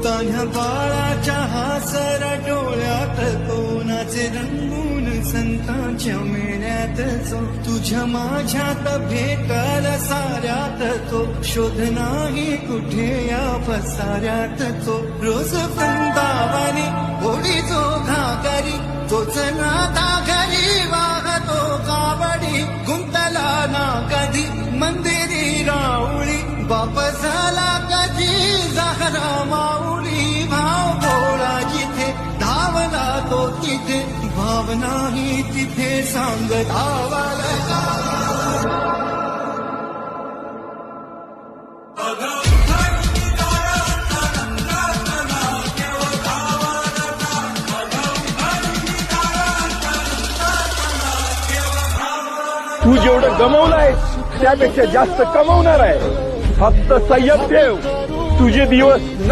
तान्ह्या बाळाच्या हासरा डोळ्यात कोणाचे रंगून संतांच्या मेळ्यात जो तुझ्या माझ्यात भेटल साऱ्यात तो शोध नाही कुठे या पसाऱ्यात तो रोज वृंदावनी होडी जो घागरी तोच नाता घरी वाहतो कावडी गुंतला ना कधी मंदिरी राऊळी बाप झाला कधी जहरा माऊली भाव भोळा जिथे धावला तो तिथे भावनाही तिथे सांग धावाला तू जेवढं गमावलंय त्यापेक्षा जास्त कमावणार आहे. फक्त संयम ठेव, तुझे दिवस